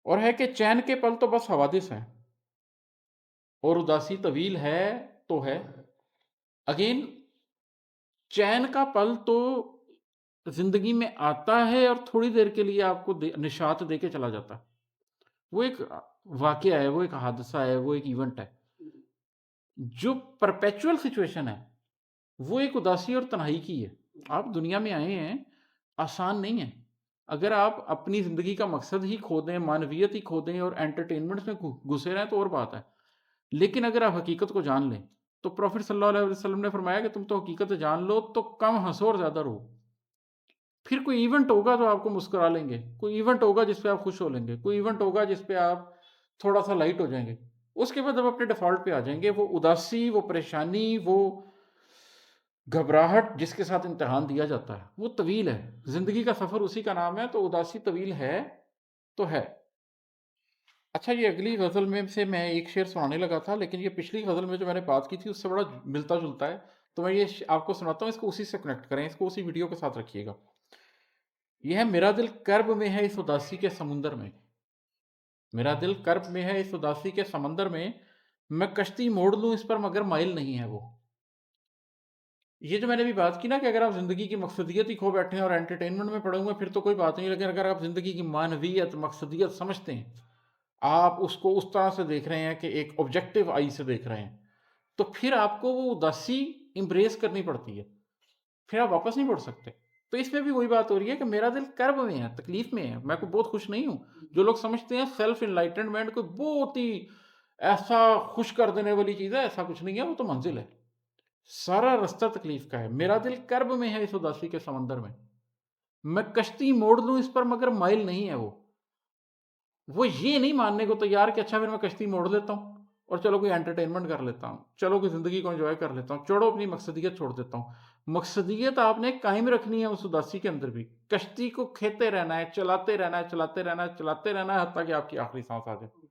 اور ہے کہ چین کے پل تو بس حوادث ہیں، اور اداسی طویل ہے تو ہے۔ اگین چین کا پل تو زندگی میں آتا ہے اور تھوڑی دیر کے لیے آپ کو نشاط دے کے چلا جاتا ہے۔ وہ ایک واقعہ ہے، وہ ایک حادثہ ہے، وہ ایک ایونٹ ہے۔ جو پرپیچول سچویشن ہے وہ ایک اداسی اور تنہائی کی ہے۔ آپ دنیا میں آئے ہیں، آسان نہیں ہے۔ اگر آپ اپنی زندگی کا مقصد ہی کھو دیں، معنویت ہی کھو دیں اور انٹرٹینمنٹ میں گھسے رہیں تو اور بات ہے، لیکن اگر آپ حقیقت کو جان لیں تو پروفٹ صلی اللہ علیہ وسلم نے فرمایا کہ تم تو حقیقت جان لو تو کم ہنسو اور زیادہ رو۔ پھر کوئی ایونٹ ہوگا تو آپ کو مسکرا لیں گے، کوئی ایونٹ ہوگا جس پہ آپ خوش ہو لیں گے، کوئی ایونٹ ہوگا جس پہ آپ تھوڑا سا لائٹ ہو جائیں گے، اس کے بعد آپ اپنے ڈیفالٹ پہ آ جائیں گے۔ وہ اداسی، وہ پریشانی، وہ گھبراہٹ جس کے ساتھ امتحان دیا جاتا ہے وہ طویل ہے۔ زندگی کا سفر اسی کا نام ہے، تو اداسی طویل ہے تو ہے۔ اچھا، یہ اگلی غزل میں سے میں ایک شعر سنانے لگا تھا، لیکن یہ پچھلی غزل میں جو میں نے بات کی تھی اس سے بڑا ملتا جلتا ہے، تو میں یہ آپ کو سناتا ہوں، اس کو اسی سے کنیکٹ کریں، اس کو اسی ویڈیو کے ساتھ رکھیے گا۔ یہ ہے: میرا دل کرب میں ہے اس اداسی کے سمندر میں، میرا دل کرب میں ہے اس اداسی کے سمندر میں کشتی موڑ لوں اس پر مگر مائل نہیں ہے وہ۔ یہ جو میں نے بھی بات کی نا کہ اگر آپ زندگی کی مقصدیت ہی کھو بیٹھے ہیں اور انٹرٹینمنٹ میں پڑے ہوئے ہیں پھر تو کوئی بات نہیں، لیکن اگر آپ زندگی کی معنویت، مقصدیت سمجھتے ہیں، آپ اس کو اس طرح سے دیکھ رہے ہیں کہ ایک آبجیکٹو آئی سے دیکھ رہے ہیں، تو پھر آپ کو وہ اداسی امبریس کرنی پڑتی ہے، پھر آپ واپس نہیں پڑ سکتے۔ تو اس میں بھی وہی بات ہو رہی ہے کہ میرا دل کرب میں ہے، تکلیف میں ہے، میں کوئی بہت خوش نہیں ہوں۔ جو لوگ سمجھتے ہیں سیلف انلائٹنمنٹ کوئی بہت ہی ایسا خوش کر دینے والی چیز ہے، ایسا کچھ نہیں ہے، وہ تو منزل ہے، سارا رستہ تکلیف کا ہے۔ میرا دل کرب میں ہے اس اداسی کے سمندر میں کشتی موڑ لوں اس پر مگر مائل نہیں ہے وہ یہ نہیں ماننے کو تیار کہ اچھا پھر میں کشتی موڑ لیتا ہوں اور چلو کوئی انٹرٹینمنٹ کر لیتا ہوں، چلو کوئی زندگی کو انجوائے کر لیتا ہوں، چھوڑو اپنی مقصدیت چھوڑ دیتا ہوں۔ مقصدیت آپ نے قائم رکھنی ہے اس اداسی کے اندر بھی، کشتی کو کھیتے رہنا ہے، چلاتے رہنا ہے، چلاتے رہنا ہے، چلاتے رہنا ہے، حتیٰ کہ آپ کی آخری سانس آ جائے۔